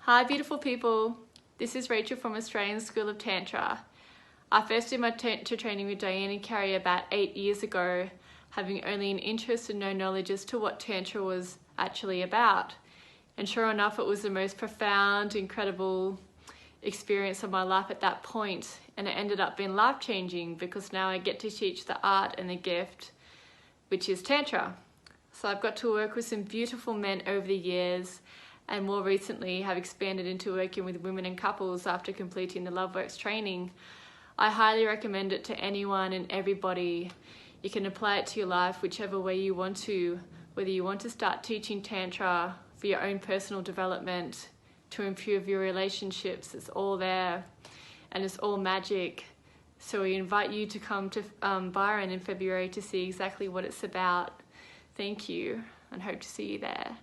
Hi beautiful people, this is Rachel from Australian School of Tantra. I first did my Tantra training with Diane and Carrie about 8 years ago, having only an interest and no knowledge as to what Tantra was actually about. And sure enough, it was the most profound, incredible experience of my life at that point, and it ended up being life-changing because now I get to teach the art and the gift, which is Tantra. So I've got to work with some beautiful men over the years, and more recently have expanded into working with women and couples after completing the Loveworks training. I highly recommend it to anyone and everybody. You can apply it to your life whichever way you want to, whether you want to start teaching Tantra for your own personal development, to improve your relationships, it's all there and it's all magic. So we invite you to come to Byron in February to see exactly what it's about. Thank you and hope to see you there.